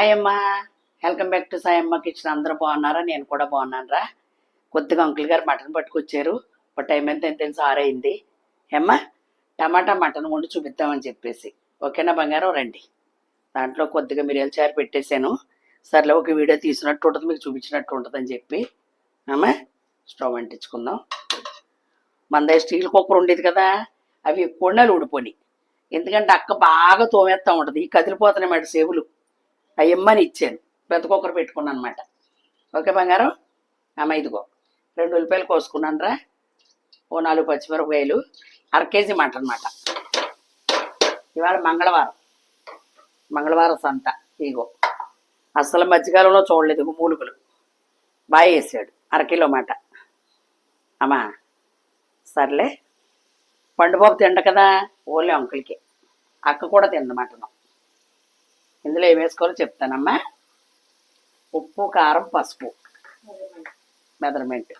Hi అమ్మా, welcome back to Sayamma kitchen. అందరూ బాగున్నారా? నేను కూడా బాగున్నాను రా. కొద్దిగా అంకుల్ గారు మటన్ పట్టుకొచ్చారు. ఇప్పుడు టైం ఎంత తెలుసు, 6 అయింది. ఏమ్మా, టమాటా మటన్ వండి చూపిద్దామని చెప్పేసి. ఓకేనా బంగారం? రండి. దాంట్లో కొద్దిగా మిరియాల చారు పెట్టేశాను. సర్లే, ఒక వీడియో తీసినట్టు ఉంటుంది, మీకు చూపించినట్టు ఉంటుందని చెప్పి అమ్మా స్టవ్ అంటించుకుందాం. మన దగ్గర స్టీల్ కుక్కర్ ఉండేది కదా, అవి కొండలు ఊడిపోయి. ఎందుకంటే అక్క బాగా తోమేస్తూ ఉంటుంది, ఈ కదిలిపోతున్నాయి మాట సేవులు. అయ్యమ్మని ఇచ్చాను, పెద్ద కుక్కర్ పెట్టుకున్నాను అనమాట. ఓకే బంగారం? అమ్మ ఇదిగో 2 ఉల్లిపాయలు కోసుకున్నాను రా, ఓ 4 పచ్చిమిరపకాయలు, 1/2 కేజీ మటన్ అన్నమాట. ఇవాళ మంగళవారం సంత. ఇగో అసలు మధ్యకాలంలో చూడలేదు, మూలుగులు బాగా వేసాడు. 1/2 కిలో మాట. అమ్మా సర్లే, పండుబాబు తిండ కదా, ఓన్లీ అంకుల్కి. అక్క కూడా తింది మటను. ఇందులో ఏం వేసుకోవాలో చెప్తానమ్మా. ఉప్పు, కారం, పసుపు మెజర్మెంట్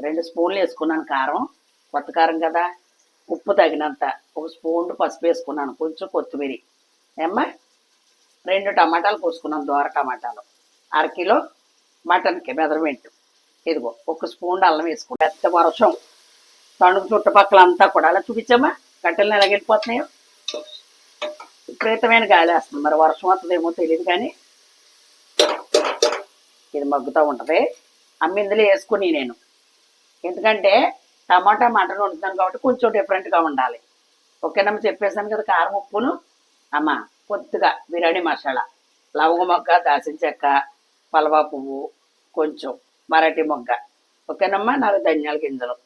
2 స్పూన్లు వేసుకున్నాను కారం, కొత్త కారం కదా. ఉప్పు తగినంత, 1 స్పూన్ పసుపు వేసుకున్నాను, కొంచెం కొత్తిమీర. ఏమ్మా 2 టమాటాలు కోసుకున్నాను, దోర టమాటాలు. 1/2 కిలో మటన్కి మెజర్మెంట్. ఇదిగో 1 స్పూన్ అల్లం వేసుకున్నాను. పెద్ద వర్షం, తణుకు చుట్టుపక్కల అంతా కూడా. అలా చూపించమ్మా, కట్టెలను ఎలాగెళ్ళిపోతున్నాయో. విపరీతమైన గాలి వేస్తుంది, మరి వర్షం వస్తుందేమో తెలియదు, కానీ ఇది మగ్గుతూ ఉంటుంది. అమ్మ ఇందులో వేసుకుని నేను, ఎందుకంటే టమాటా మటన్ వండుతాను కాబట్టి కొంచెం డిఫరెంట్గా ఉండాలి. ఓకేనమ్మ? చెప్పేసాను కదా. కారం, ఉప్పును అమ్మ, కొద్దిగా బిర్యానీ మసాలా, లవంగ మొగ్గ, దాల్చిన చెక్క, పలవా పువ్వు, కొంచెం మరాఠీ మొగ్గ. ఓకేనమ్మా? 4 ధనియాల గింజలు,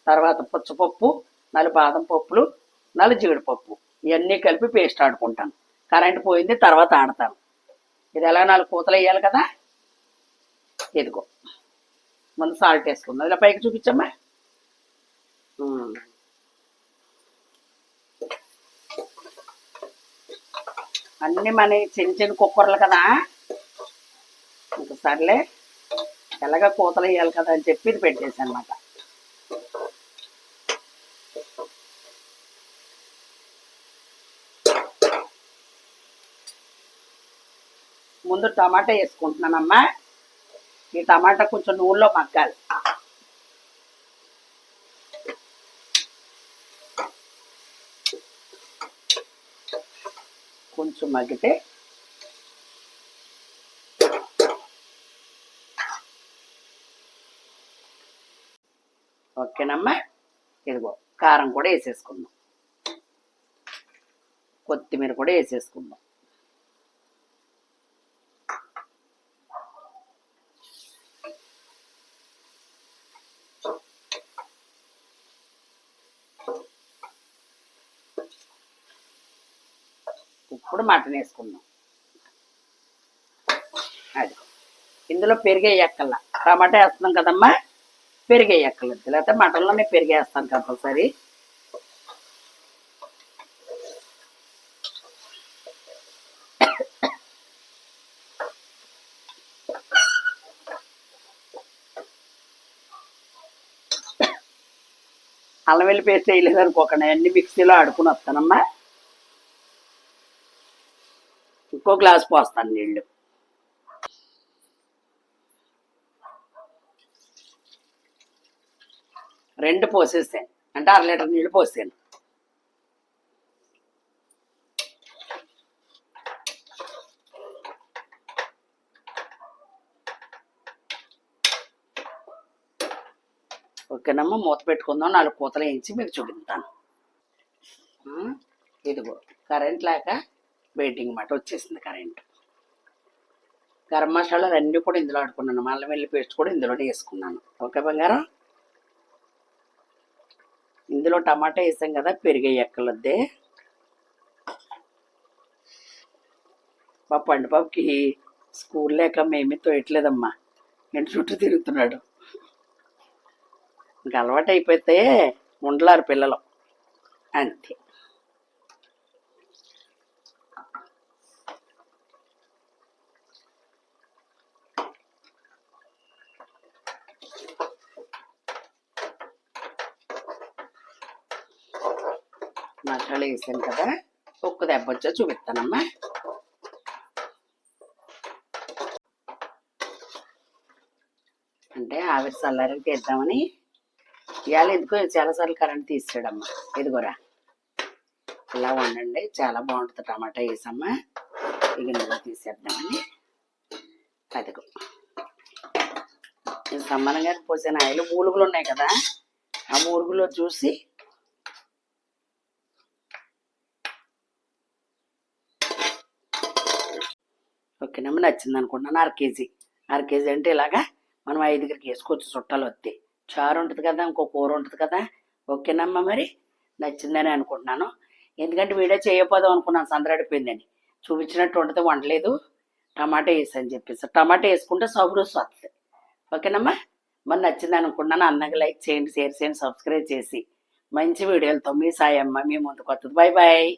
తర్వాత పుచ్చపప్పు, 4 బాదం పప్పులు, 4 జీడిపప్పు. ఇవన్నీ కలిపి పేస్ట్ ఆడుకుంటాను. కరెంట్ పోయింది, తర్వాత ఆడతాను. ఇది ఎలా 4 కూతలు వేయాలి కదా. ఇదిగో ముందు సాల్ట్ వేసుకుందాం. ఇలా పైకి చూపించమ్మా. అన్నీ మన చిన్న చిన్న కుక్కర్లు కదా, ఇంకా సర్లే ఎలాగ కూతలు వేయాలి కదా అని చెప్పి ఇది పెట్టేసాను అన్నమాట. ముందు టమాటా వేసుకుంటున్నానమ్మా. ఈ టమాటా కొంచెం నూనెలో మగ్గాలి. కొంచెం మగ్గితే ఓకేనమ్మా. ఇదిగో కారం కూడా వేసేసుకుందాం, కొత్తిమీర కూడా వేసేసుకుందాం. ఇప్పుడు మటన్ వేసుకుందాం. అది ఇందులో పెరిగేయక్కల్లా, టమాటా వేస్తున్నాం కదమ్మా, పెరిగేయక్కర్లేదు. లేకపోతే మటన్లోనే పెరిగేస్తాను కంపల్సరీ. అల్లం వెల్లి పేస్ట్ వేయలేదు అనుకోకుండా, అన్ని మిక్సీలో ఆడుకుని వస్తానమ్మా. ఇంకో గ్లాస్ పోస్తాను నీళ్ళు. రెండు పోసేసాను, అంటే 1/2 లీటర్ నీళ్ళు పోసాను. ఓకేనమ్మా, మూత పెట్టుకుందాం. 4 కూతలు వేయించి మీకు చూపిస్తాను. ఇదిగో కరెంట్ లేక వెయిటింగ్ మాట, వచ్చేసింది కరెంట్. గరం మసాలాలు అన్నీ కూడా ఇందులో ఆడుకున్నాను, అల్లం వెల్లి పేస్ట్ కూడా ఇందులోనే వేసుకున్నాను. ఓకే బంగారం? ఇందులో టమాటా వేసాం కదా, పెరిగేయక్కలద్దే. మా పండుబాబుకి స్కూల్ లేక మేమీ తోయట్లేదమ్మా, ఇంటి చుట్టూ తిరుగుతున్నాడు. ఇంకా అలవాటు అయిపోతే ఉండలారు పిల్లలు, అంతే. మసాలా వేసాను కదా, ఒక్క దెబ్బ వచ్చా చూపిస్తానమ్మా. అంటే ఆవిరి చల్లారకి తీద్దామని. ఇవాళ ఎందుకో చాలాసార్లు కరెంట్ తీసాడమ్మా. ఇదిగోరా ఇలా వండండి, చాలా బాగుంటుంది. టమాటా వేసమ్మా. ఇక ఇందులో తీసేద్దామని. అదిగో సమ్మన్న గారు పోసిన ఆయిల్ మూలుగులు ఉన్నాయి కదా, ఆ మూలుగులో చూసి ఓకేనమ్మా. నచ్చింది అనుకుంటున్నాను. అర కేజీ అంటే ఇలాగా మనం 5గురికి వేసుకోవచ్చు. చుట్టాలు వస్తే చారు ఉంటుంది కదా, ఇంకో కూర ఉంటుంది కదా. ఓకేనమ్మా, మరి నచ్చిందని అనుకుంటున్నాను. ఎందుకంటే వీడియో చేయకపోదాం అనుకున్నాను, సందడిపోయిందని. చూపించినట్టు ఉంటుంది, వండలేదు. టమాటా వేసని చెప్పేసి టమాటా వేసుకుంటే సౌరు వస్తుంది. ఓకేనమ్మా, మరి నచ్చింది అనుకుంటున్నాను. అందరికీ లైక్ చేయండి, షేర్ చేయండి, సబ్స్క్రైబ్ చేసి మంచి వీడియోలతో మీ సాయమ్మ మీ ముందుకు వస్తుంది. Bye bye.